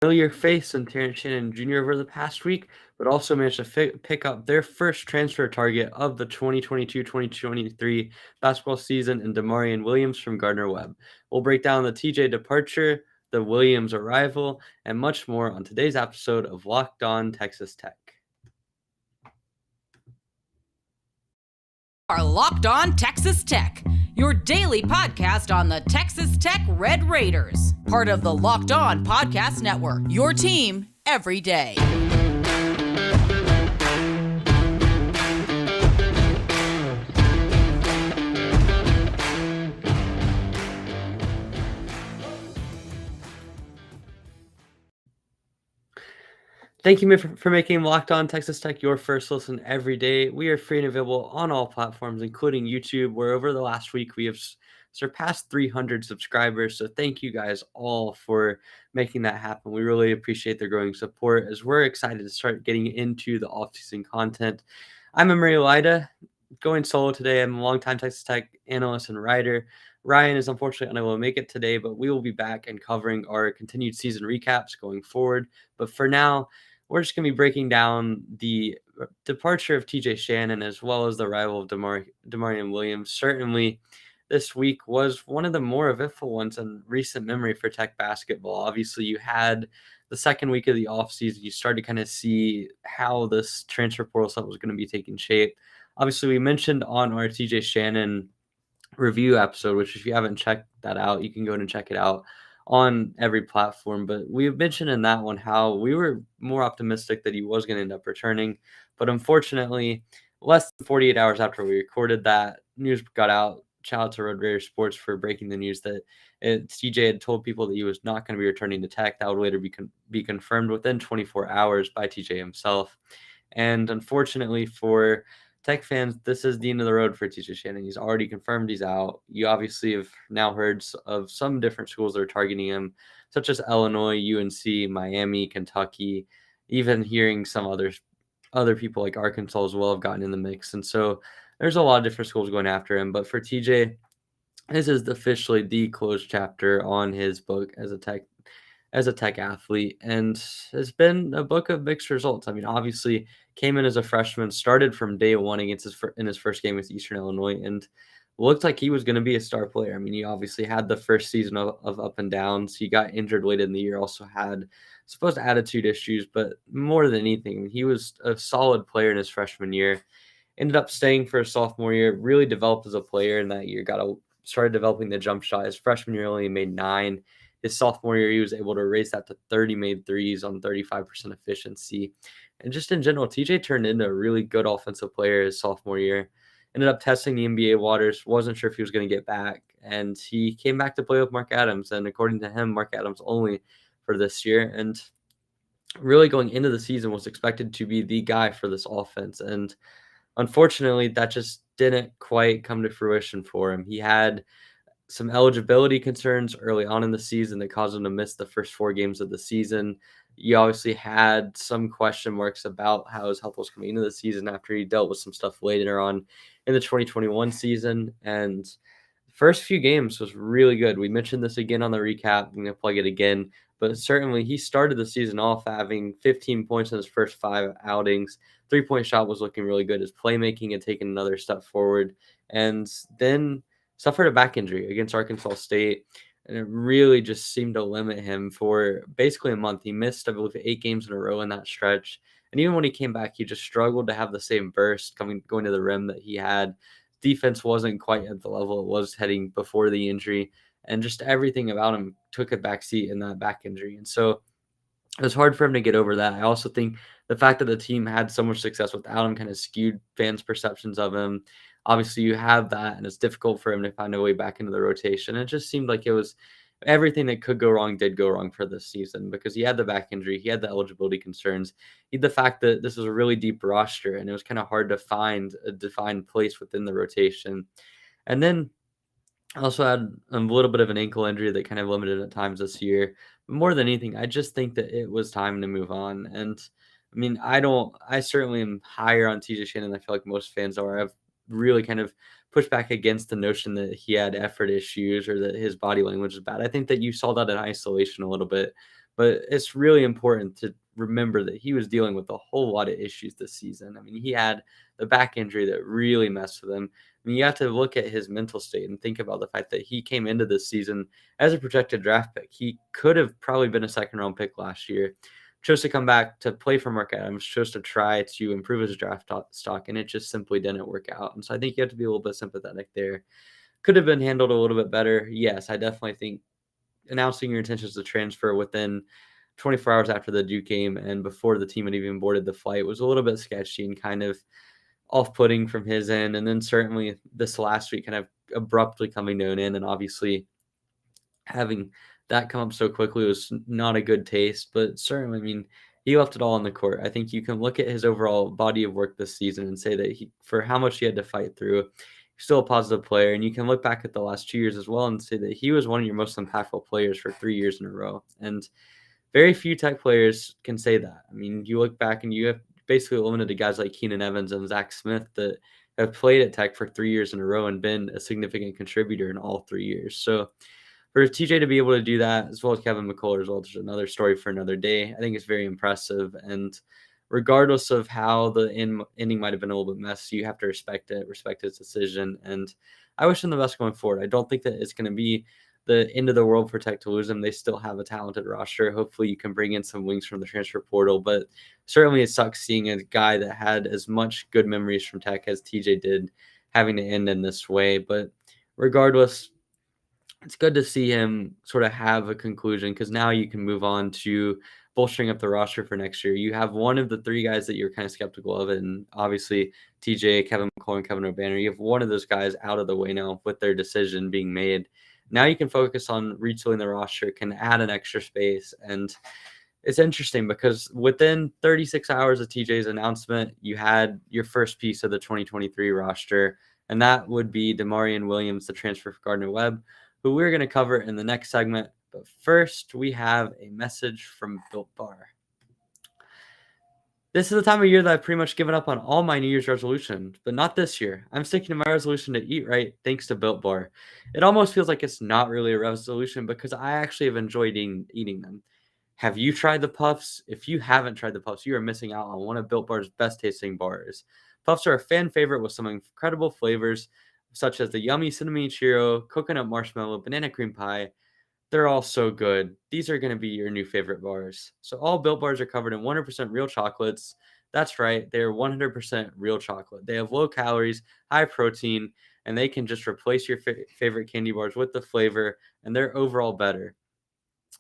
Familiar face in Terrence Shannon Jr. over the past week, but also managed to pick up their first transfer target of the 2022-2023 basketball season in Demarian Williams from Gardner Webb. We'll break down the TJ departure, the Williams arrival, and much more on today's episode of Locked On Texas Tech. Are Locked On Texas Tech, your daily podcast on the Texas Tech Red Raiders, part of the Locked On Podcast Network, your team every day. Thank you for making Locked On Texas Tech your first listen every day. We are free and available on all platforms, including YouTube, where over the last week we have surpassed 300 subscribers. So thank you guys all for making that happen. We really appreciate the growing support as we're excited to start getting into the off-season content. I'm Reliably, going solo today. I'm a longtime Texas Tech analyst and writer. Ryan is unfortunately unable to make it today, but we will be back and covering our continued season recaps going forward. But for now, we're just going to be breaking down the departure of TJ Shannon as well as the arrival of Demarian Williams. Certainly, this week was one of the more eventful ones in recent memory for Tech basketball. Obviously, you had the second week of the offseason. You started to kind of see how this transfer portal stuff was going to be taking shape. Obviously, we mentioned on our TJ Shannon review episode, which if you haven't checked that out, you can go and check it out on every platform. But we mentioned in that one how we were more optimistic that he was going to end up returning. But unfortunately, less than 48 hours after we recorded that, news got out. Shout out to Red Raider Sports for breaking the news that TJ had told people that he was not going to be returning to Tech. That would later be confirmed within 24 hours by TJ himself. And unfortunately for Tech fans, this is the end of the road for TJ Shannon. He's already confirmed he's out. You obviously have now heard of some different schools that are targeting him, such as Illinois, UNC, Miami, Kentucky, even hearing some other people like Arkansas as well have gotten in the mix. And so there's a lot of different schools going after him. But for TJ, this is officially the closed chapter on his book as a Tech athlete, and it's been a book of mixed results. I mean, obviously came in as a freshman, started from day one against his first game with Eastern Illinois, and looked like he was going to be a star player. I mean, he obviously had the first season of up and downs. He got injured late in the year, also had supposed attitude issues, but more than anything, he was a solid player in his freshman year. Ended up staying for a sophomore year, really developed as a player in that year, started developing the jump shot. His freshman year only made 9. His sophomore year, he was able to raise that to 30 made threes on 35% efficiency. And just in general, TJ turned into a really good offensive player his sophomore year. Ended up testing the NBA waters, wasn't sure if he was going to get back. And he came back to play with Mark Adams. And according to him, Mark Adams only for this year. And really going into the season was expected to be the guy for this offense. And unfortunately, that just didn't quite come to fruition for him. He had some eligibility concerns early on in the season that caused him to miss the first 4 games of the season. You obviously had some question marks about how his health was coming into the season after he dealt with some stuff later on in the 2021 season. And the first few games was really good. We mentioned this again on the recap. I'm going to plug it again. But certainly he started the season off having 15 points in his first 5 outings. 3-point shot was looking really good. His playmaking had taken another step forward. And then suffered a back injury against Arkansas State, and it really just seemed to limit him for basically a month. He missed, I believe, 8 games in a row in that stretch. And even when he came back, he just struggled to have the same burst going to the rim that he had. Defense wasn't quite at the level it was heading before the injury, and just everything about him took a backseat in that back injury. And so it was hard for him to get over that. I also think the fact that the team had so much success without him kind of skewed fans' perceptions of him. Obviously, you have that, and it's difficult for him to find a way back into the rotation. It just seemed like it was everything that could go wrong did go wrong for this season because he had the back injury, he had the eligibility concerns, he had the fact that this was a really deep roster, and it was kind of hard to find a defined place within the rotation. And then also had a little bit of an ankle injury that kind of limited at times this year. But more than anything, I just think that it was time to move on. And I mean, I certainly am higher on TJ Shannon than I feel like most fans are. I've really kind of pushed back against the notion that he had effort issues or that his body language is bad. I think that you saw that in isolation a little bit. But it's really important to remember that he was dealing with a whole lot of issues this season. I mean, he had the back injury that really messed with him. I mean, you have to look at his mental state and think about the fact that he came into this season as a projected draft pick. He could have probably been a second-round pick last year. Chose to come back to play for Mark Adams, chose to try to improve his draft stock, and it just simply didn't work out. And so I think you have to be a little bit sympathetic there. Could have been handled a little bit better. Yes, I definitely think announcing your intentions to transfer within 24 hours after the Duke game and before the team had even boarded the flight was a little bit sketchy and kind of off-putting from his end. And then certainly this last week kind of abruptly coming to an end, and obviously having that come up so quickly was not a good taste. But certainly, I mean, he left it all on the court. I think you can look at his overall body of work this season and say that for how much he had to fight through, he's still a positive player. And you can look back at the last 2 years as well and say that he was one of your most impactful players for 3 years in a row. And very few Tech players can say that. I mean, you look back and you have basically limited to guys like Keenan Evans and Zach Smith that have played at Tech for 3 years in a row and been a significant contributor in all 3 years. So for TJ to be able to do that, as well as Kevin McCullough as well, there's another story for another day. I think it's very impressive. And regardless of how the ending might have been a little bit messy, you have to respect it, respect his decision. And I wish him the best going forward. I don't think that it's going to be the end of the world for Tech to lose him. They still have a talented roster. Hopefully you can bring in some wings from the transfer portal, but certainly it sucks seeing a guy that had as much good memories from Tech as TJ did having to end in this way. But regardless, it's good to see him sort of have a conclusion, because now you can move on to bolstering up the roster for next year. You have one of the three guys that you're kind of skeptical of, and obviously TJ, Kevin McCullough, and Kevin O'Banner. You have one of those guys out of the way now with their decision being made. Now you can focus on retooling the roster, can add an extra space. And it's interesting because within 36 hours of TJ's announcement, you had your first piece of the 2023 roster, and that would be Demarian Williams, the transfer for Gardner Webb, who we're going to cover in the next segment. But first, we have a message from Built Bar. This is the time of year that I've pretty much given up on all my New Year's resolutions, but not this year. I'm sticking to my resolution to eat right thanks to Built Bar. It almost feels like it's not really a resolution because I actually have enjoyed eating them. Have you tried the Puffs? If you haven't tried the Puffs, you are missing out on one of Built Bar's best tasting bars. Puffs are a fan favorite with some incredible flavors, such as the yummy cinnamon churro, coconut marshmallow, banana cream pie. They're all so good. These are going to be your new favorite bars. So all Built Bars are covered in 100% real chocolates. That's right, they're 100% real chocolate. They have low calories, high protein, and they can just replace your favorite candy bars with the flavor, and they're overall better.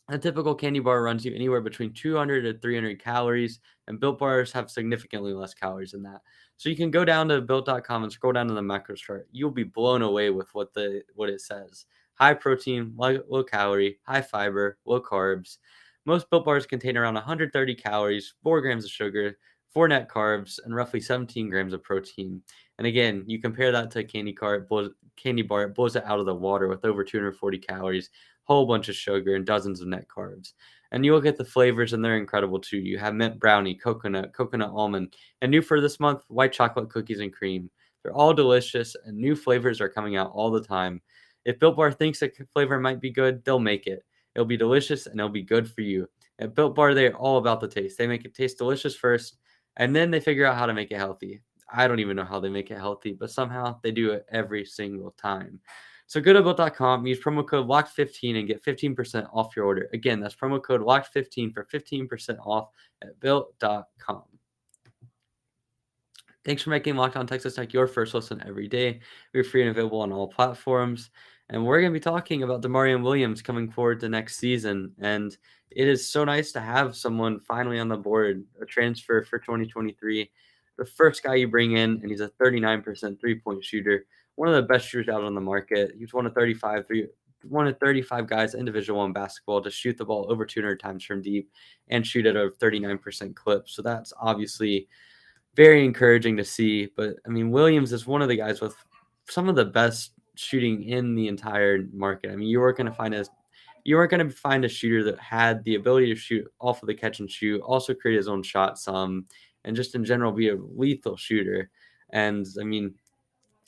A typical candy bar runs you anywhere between 200 to 300 calories, and Built Bars have significantly less calories than that. So you can go down to built.com and scroll down to the macros chart. You'll be blown away with what it says. High protein, low calorie, high fiber, low carbs. Most Built Bars contain around 130 calories, 4 grams of sugar, 4 net carbs, and roughly 17 grams of protein. And again, you compare that to a candy bar, it blows it out of the water with over 240 calories, whole bunch of sugar, and dozens of net carbs. And you look at the flavors, and they're incredible too. You have mint brownie, coconut almond, and new for this month, white chocolate cookies and cream. They're all delicious, and new flavors are coming out all the time. If Built Bar thinks a flavor might be good, they'll make it. It'll be delicious, and it'll be good for you. At Built Bar, they're all about the taste. They make it taste delicious first, and then they figure out how to make it healthy. I don't even know how they make it healthy, but somehow they do it every single time. So go to built.com, use promo code LOCKED15 and get 15% off your order. Again, that's promo code LOCKED15 for 15% off at built.com. Thanks for making Locked On Texas Tech your first listen every day. We're free and available on all platforms. And we're going to be talking about Demarian Williams coming forward to next season. And it is so nice to have someone finally on the board, a transfer for 2023. The first guy you bring in, and he's a 39% three-point shooter, one of the best shooters out on the market. He was one of 35 guys in Division I basketball to shoot the ball over 200 times from deep and shoot at a 39% clip. So that's obviously very encouraging to see. But I mean, Williams is one of the guys with some of the best shooting in the entire market. I mean, you weren't going to find a shooter that had the ability to shoot off of the catch and shoot, also create his own shot some, and just in general be a lethal shooter. And I mean,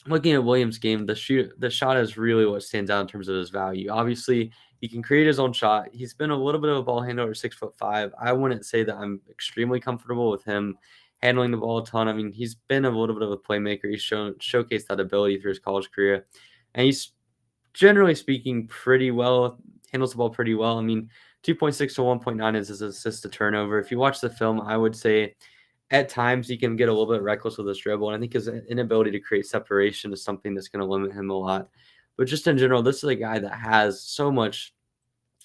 looking at Williams' game, the shot is really what stands out in terms of his value. Obviously, He can create his own shot. He's been a little bit of a ball handler at 6'5". I wouldn't say that I'm extremely comfortable with him handling the ball a ton. I mean, he's been a little bit of a playmaker. He's showcased that ability through his college career, and he's generally speaking pretty well, handles the ball pretty well. I mean, 2.6 to 1.9 is his assist to turnover. If you watch the film, I would say at times he can get a little bit reckless with his dribble, and I think his inability to create separation is something that's going to limit him a lot. But just in general, this is a guy that has so much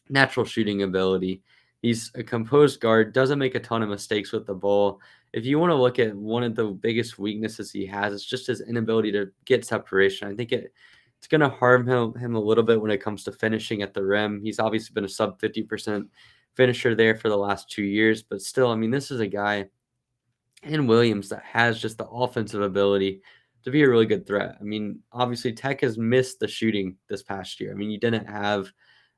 natural shooting ability. He's a composed guard, doesn't make a ton of mistakes with the ball. If you want to look at one of the biggest weaknesses he has, it's just his inability to get separation. I think it's going to harm him a little bit when it comes to finishing at the rim. He's obviously been a sub 50% finisher there for the last 2 years, but still, I mean, this is a guy in Williams that has just the offensive ability to be a really good threat. I mean, obviously, Tech has missed the shooting this past year. I mean, you didn't have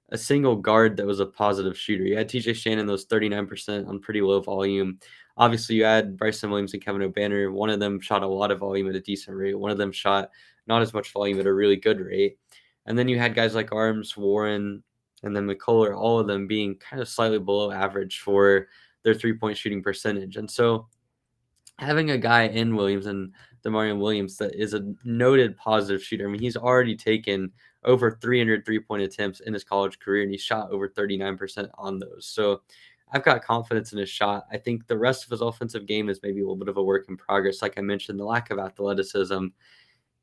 a single guard that was a positive shooter. You had TJ Shannon, those 39% on pretty low volume. Obviously, you had Bryson Williams and Kevin O'Banner. One of them shot a lot of volume at a decent rate. One of them shot not as much volume at a really good rate. And then you had guys like Arms, Warren, and then McCullough, all of them being kind of slightly below average for their three-point shooting percentage. And so having a guy in Williams and Demarian Williams that is a noted positive shooter. I mean, he's already taken over 300 three-point attempts in his college career, and he shot over 39% on those. So I've got confidence in his shot. I think the rest of his offensive game is maybe a little bit of a work in progress. Like I mentioned, the lack of athleticism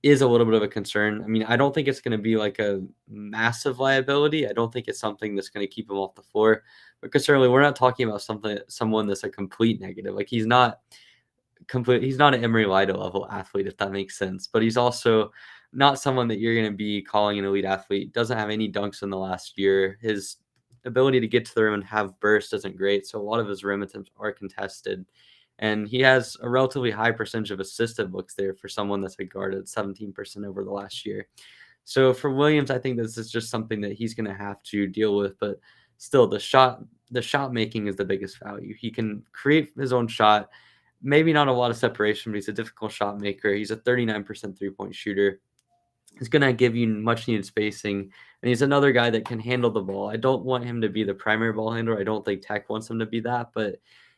is a little bit of a concern. I mean, I don't think it's going to be like a massive liability. I don't think it's something that's going to keep him off the floor. But certainly, we're not talking about someone that's a complete negative. Like he's not an Emery Lido level athlete, if that makes sense. But he's also not someone that you're going to be calling an elite athlete. Doesn't have any dunks in the last year. His ability to get to the rim and have burst isn't great. So a lot of his rim attempts are contested. And he has a relatively high percentage of assisted looks there for someone that's a guard at 17% over the last year. So for Williams, I think this is just something that he's going to have to deal with. But still, the shot making is the biggest value. He can create his own shot. Maybe not a lot of separation, but he's a difficult shot maker. He's a 39% three-point shooter. He's going to give you much needed spacing, and he's another guy that can handle the ball. I don't want him to be the primary ball handler. I don't think Tech wants him to be that, but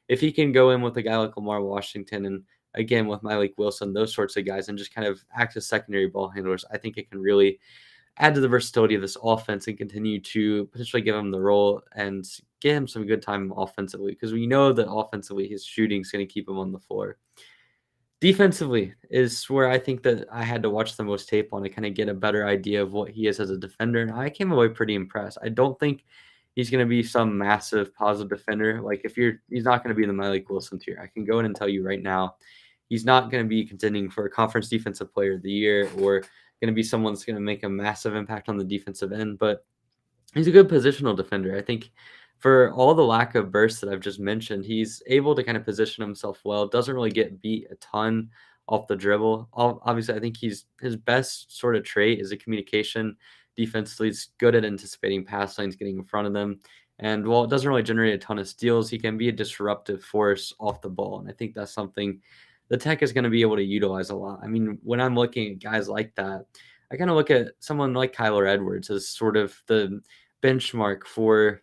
if he can go in with a guy like Lamar Washington and again with Malik Wilson, those sorts of guys, and just kind of act as secondary ball handlers, I think it can really add to the versatility of this offense and continue to potentially give him the role and get him some good time offensively, because we know that offensively his shooting is going to keep him on the floor. Defensively is where I think that I had to watch the most tape on to kind of get a better idea of what he is as a defender, and I came away pretty impressed. I don't think he's going to be some massive positive defender. Like he's not going to be in the Malik Wilson tier. I can go in and tell you right now, he's not going to be contending for a conference defensive player of the year or going to be someone that's going to make a massive impact on the defensive end, but he's a good positional defender. I think for all the lack of burst that I've just mentioned, he's able to kind of position himself well, doesn't really get beat a ton off the dribble. Obviously, I think his best sort of trait is a communication. Defensively, he's good at anticipating pass lanes, getting in front of them. And while it doesn't really generate a ton of steals, he can be a disruptive force off the ball. And I think that's something the Tech is going to be able to utilize a lot. I mean, when I'm looking at guys like that, I kind of look at someone like Kyler Edwards as sort of the benchmark for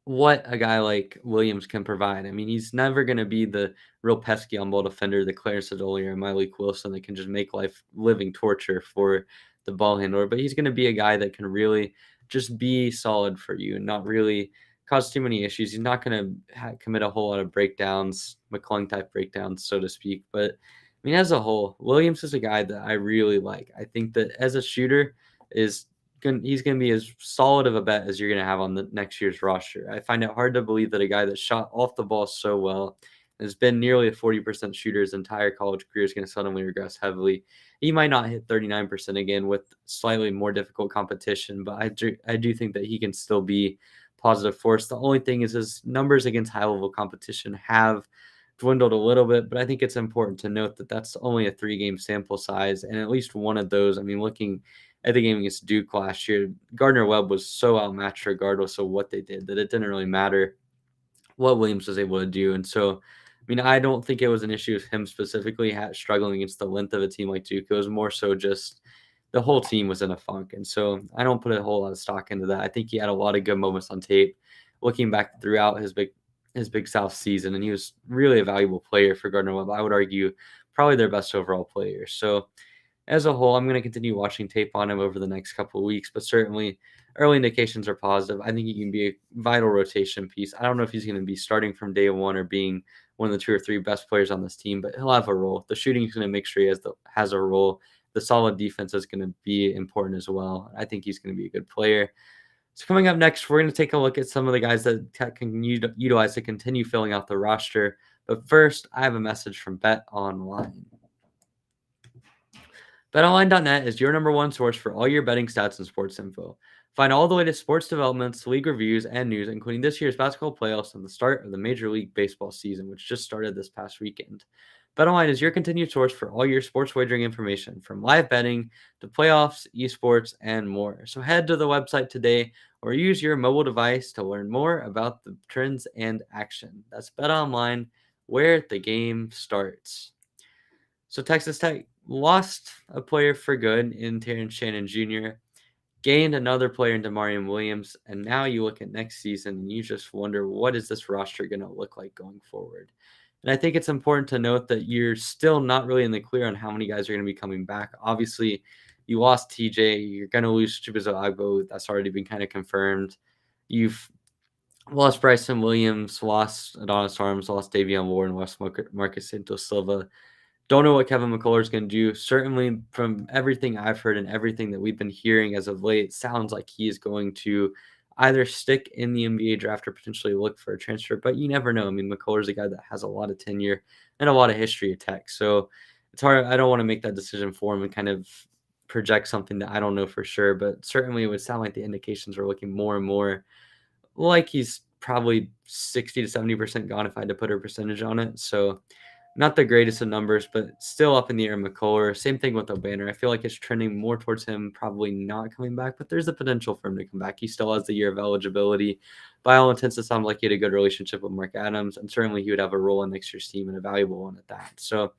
what a guy like Williams can provide. I mean, he's never going to be the real pesky on ball defender, the Clarence Sedolier and Malik Wilson that can just make life living torture for the ball handler. But he's going to be a guy that can really just be solid for you and not really cause too many issues. He's not going to commit a whole lot of breakdowns, McClung type breakdowns, so to speak. But I mean, as a whole, Williams is a guy that I really like. I think that as a shooter he's going to be as solid of a bet as you're going to have on the next year's roster. I find it hard to believe that a guy that shot off the ball so well and has been nearly a 40% shooter his entire college career is going to suddenly regress heavily. He might not hit 39% again with slightly more difficult competition, but I do think that he can still be positive force. The only thing is his numbers against high-level competition have dwindled a little bit, but I think it's important to note that that's only a 3-game sample size, and at least one of those, I mean, looking at the game against Duke last year, Gardner Webb was so outmatched regardless of what they did that it didn't really matter what Williams was able to do. And so, I mean, I don't think it was an issue with him specifically struggling against the length of a team like Duke. It was more so just the whole team was in a funk. And so I don't put a whole lot of stock into that. I think he had a lot of good moments on tape looking back throughout his Big South season, and he was really a valuable player for Gardner Webb. I would argue probably their best overall player. So as a whole, I'm going to continue watching tape on him over the next couple of weeks, but certainly early indications are positive. I think he can be a vital rotation piece. I don't know if he's going to be starting from day one or being one of the 2 or 3 best players on this team, but he'll have a role. The shooting is going to make sure he has a role. The solid defense is going to be important as well. I think he's going to be a good player. So coming up next, we're going to take a look at some of the guys that Tech can utilize to continue filling out the roster. But first, I have a message from BetOnline. BetOnline.net is your number one source for all your betting stats and sports info. Find all the latest sports developments, league reviews, and news, including this year's basketball playoffs and the start of the Major League Baseball season, which just started this past weekend. BetOnline is your continued source for all your sports wagering information, from live betting to playoffs, esports, and more. So head to the website today or use your mobile device to learn more about the trends and action. That's BetOnline, where the game starts. So Texas Tech lost a player for good in Terrence Shannon Jr., gained another player in Demarian Williams, and now you look at next season and you just wonder, what is this roster going to look like going forward? And I think it's important to note that you're still not really in the clear on how many guys are going to be coming back. Obviously, you lost TJ. You're going to lose Chibuzo Agbo. That's already been kind of confirmed. You've lost Bryson Williams, lost Adonis Arms, lost Davion Warren, lost Marcus Santos Silva. Don't know what Kevin McCullough is going to do. Certainly, from everything I've heard and everything that we've been hearing as of late, sounds like he is going to either stick in the NBA draft or potentially look for a transfer. But you never know. I mean, McCullough's a guy that has a lot of tenure and a lot of history at Tech. So it's hard. I don't want to make that decision for him and kind of project something that I don't know for sure. But certainly, it would sound like the indications are looking more and more like he's probably 60 to 70% gone if I had to put a percentage on it. So not the greatest of numbers, but still up in the air. McCullough, same thing with O'Banner. I feel like it's trending more towards him probably not coming back, but there's the potential for him to come back. He still has the year of eligibility. By all intents, it sounds like he had a good relationship with Mark Adams, and certainly he would have a role in next year's team and a valuable one at that. So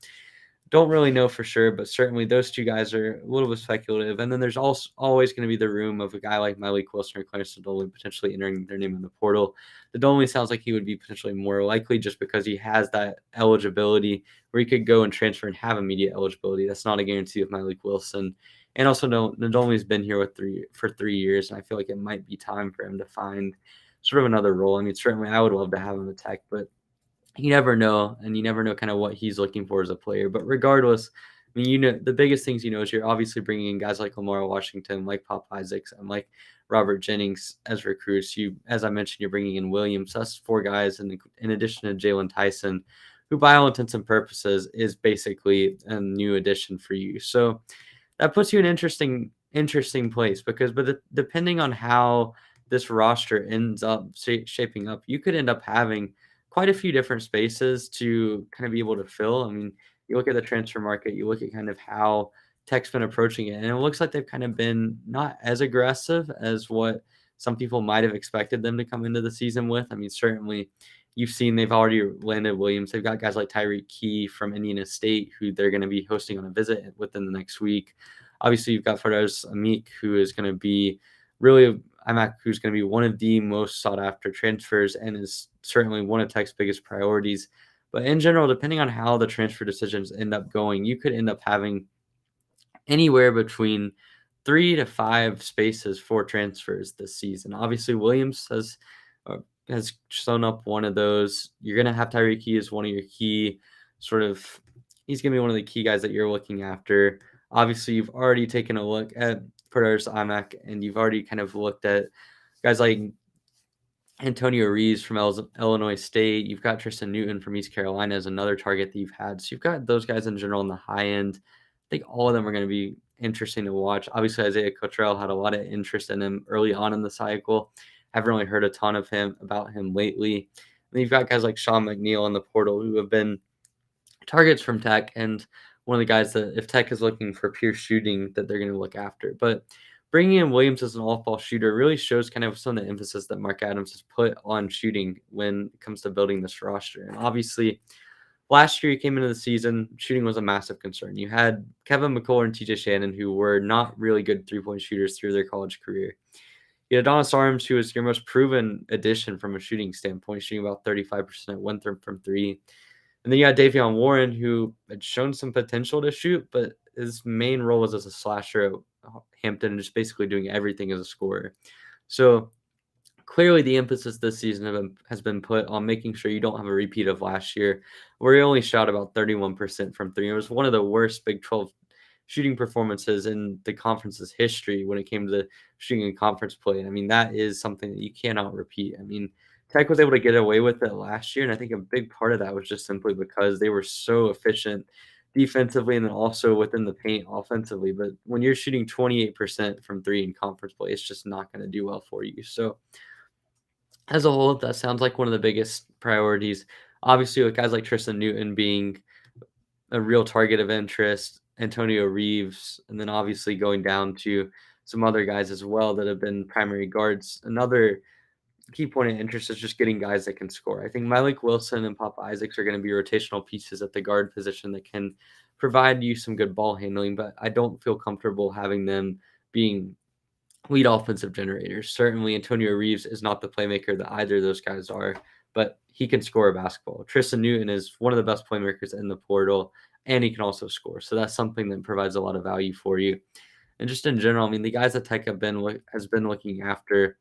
don't really know for sure, but certainly those two guys are a little bit speculative. And then there's also always going to be the room of a guy like Malik Wilson or Clarence Nadolny potentially entering their name in the portal. Nadolny sounds like he would be potentially more likely just because he has that eligibility where he could go and transfer and have immediate eligibility. That's not a guarantee of Malik Wilson. And also, Nadolny's been here for 3 years, and I feel like it might be time for him to find sort of another role. I mean, certainly I would love to have him at Tech, but you never know, and you never know kind of what he's looking for as a player. But regardless, I mean, the biggest things is you're obviously bringing in guys like Lamar Washington, like Pop Isaacs, and like Robert Jennings as recruits. As I mentioned, you're bringing in Williams. That's 4 guys, and in addition to Jalen Tyson, who by all intents and purposes is basically a new addition for you. So that puts you in an interesting place depending on how this roster ends up shaping up, you could end up having quite a few different spaces to kind of be able to fill. I mean, you look at the transfer market, you look at kind of how Tech's been approaching it, and it looks like they've kind of been not as aggressive as what some people might have expected them to come into the season with. I mean, certainly you've seen they've already landed Williams. They've got guys like Tyreek Key from Indiana State, who they're going to be hosting on a visit within the next week. Obviously, you've got Ferdous Amik, who is going to be who's going to be one of the most sought after transfers and is certainly one of Tech's biggest priorities. But in general, depending on how the transfer decisions end up going, you could end up having anywhere between 3 to 5 spaces for transfers this season. Obviously, Williams has shown up one of those. You're going to have Tyreek Key as one of your key he's going to be one of the key guys that you're looking after. Obviously, you've already taken a look at Ferdous Amik, and you've already kind of looked at guys like Antonio Reeves from Illinois State. You've got Tristan Newton from East Carolina as another target that you've had. So you've got those guys in general on the high end. I think all of them are going to be interesting to watch. Obviously, Isaiah Cottrell had a lot of interest in him early on in the cycle. Haven't really heard a ton of about him lately. And then you've got guys like Sean McNeil on the portal who have been targets from Tech, and one of the guys that if Tech is looking for pure shooting that they're going to look after. But bringing in Williams as an off-ball shooter really shows kind of some of the emphasis that Mark Adams has put on shooting when it comes to building this roster. And obviously, last year he came into the season, shooting was a massive concern. You had Kevin McCullough and TJ Shannon, who were not really good three-point shooters through their college career. You had Adonis Arms, who was your most proven addition from a shooting standpoint, shooting about 35% from three. And then you had Davion Warren, who had shown some potential to shoot, but his main role was as a slasher at Hampton and just basically doing everything as a scorer. So clearly the emphasis this season has been put on making sure you don't have a repeat of last year, where he only shot about 31% from three. It was one of the worst Big 12 shooting performances in the conference's history when it came to the shooting and conference play. And I mean, that is something that you cannot repeat. I mean, Tech was able to get away with it last year, and I think a big part of that was just simply because they were so efficient defensively and then also within the paint offensively. But when you're shooting 28% from three in conference play, it's just not going to do well for you. So as a whole, that sounds like one of the biggest priorities. Obviously, with guys like Tristan Newton being a real target of interest, Antonio Reeves, and then obviously going down to some other guys as well that have been primary guards. Another key point of interest is just getting guys that can score. I think Malik Wilson and Papa Isaacs are going to be rotational pieces at the guard position that can provide you some good ball handling, but I don't feel comfortable having them being lead offensive generators. Certainly, Antonio Reeves is not the playmaker that either of those guys are, but he can score a basketball. Tristan Newton is one of the best playmakers in the portal, and he can also score. So that's something that provides a lot of value for you. And just in general, I mean, the guys that Tech has been looking after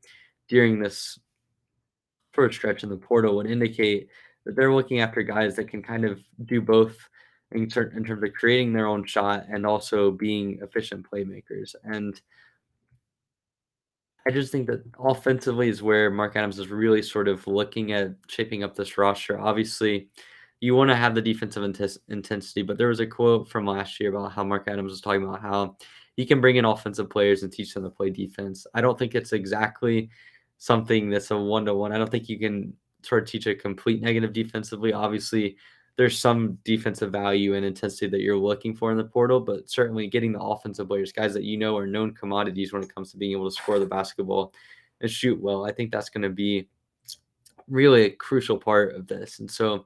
during this short stretch in the portal would indicate that they're looking after guys that can kind of do both in terms of creating their own shot and also being efficient playmakers. And I just think that offensively is where Mark Adams is really sort of looking at shaping up this roster. Obviously, you want to have the defensive intensity, but there was a quote from last year about how Mark Adams was talking about how he can bring in offensive players and teach them to play defense. I don't think it's exactly something that's a one-to-one. I don't think you can sort of teach a complete negative defensively. Obviously, there's some defensive value and intensity that you're looking for in the portal, but certainly getting the offensive players, guys that you know are known commodities when it comes to being able to score the basketball and shoot well, I think that's going to be really a crucial part of this. And so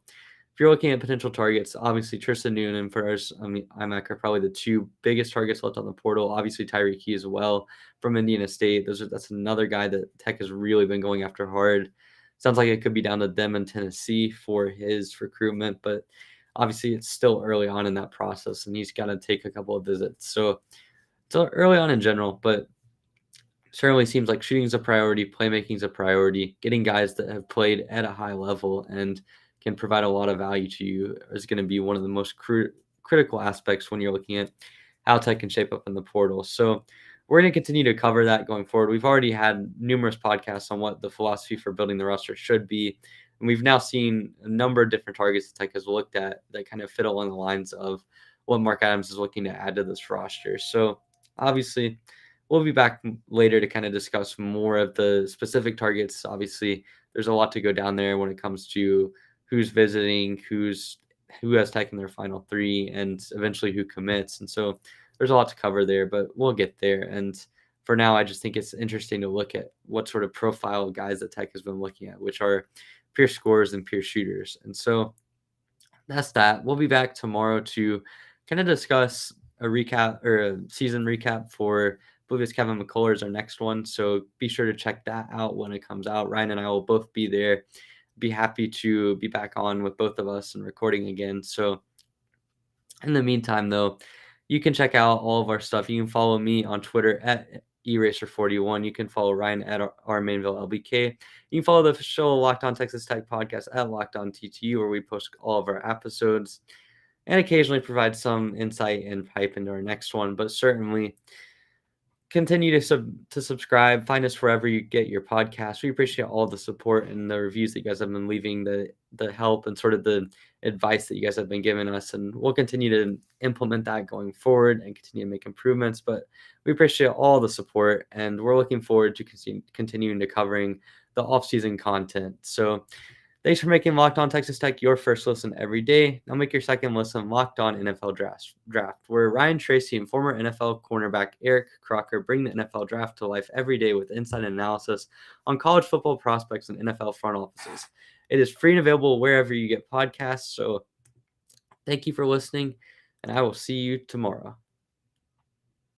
if you're looking at potential targets, obviously Tristan Newton and Faraz Imac are probably the two biggest targets left on the portal. Obviously Tyreek Key as well from Indiana State. That's another guy that Tech has really been going after hard. Sounds like it could be down to them in Tennessee for his recruitment, but obviously it's still early on in that process, and he's got to take a couple of visits. So it's early on in general, but certainly seems like shooting is a priority, playmaking is a priority. Getting guys that have played at a high level and can provide a lot of value to you is going to be one of the most critical aspects when you're looking at how Tech can shape up in the portal. So we're going to continue to cover that going forward. We've already had numerous podcasts on what the philosophy for building the roster should be. And we've now seen a number of different targets that Tech has looked at that kind of fit along the lines of what Mark Adams is looking to add to this roster. So obviously, we'll be back later to kind of discuss more of the specific targets. Obviously, there's a lot to go down there when it comes to who's visiting, who has taken their final three, and eventually who commits. And so there's a lot to cover there, but we'll get there. And for now, I just think it's interesting to look at what sort of profile guys that Tech has been looking at, which are pure scorers and pure shooters. And so that's that. We'll be back tomorrow to kind of discuss a recap or a season recap for, I believe it's Kevin McCullough is our next one. So be sure to check that out when it comes out. Ryan and I will both be there. Be happy to be back on with both of us and recording again. So in the meantime, though, you can check out all of our stuff. You can follow me on Twitter at eraser41. You can follow Ryan at our Mainville LBK. You can follow the show Locked On Texas Tech podcast at Locked On TTU, where we post all of our episodes and occasionally provide some insight and pipe into our next one. But certainly continue to subscribe. Find us wherever you get your podcasts. We appreciate all the support and the reviews that you guys have been leaving, the help and sort of the advice that you guys have been giving us. And we'll continue to implement that going forward and continue to make improvements. But we appreciate all the support, and we're looking forward to continuing to covering the off-season content. So thanks for making Locked On Texas Tech your first listen every day. Now make your second listen Locked On NFL Draft, where Ryan Tracy and former NFL cornerback Eric Crocker bring the NFL Draft to life every day with insight and analysis on college football prospects and NFL front offices. It is free and available wherever you get podcasts, so Thank you for listening, and I will see you tomorrow.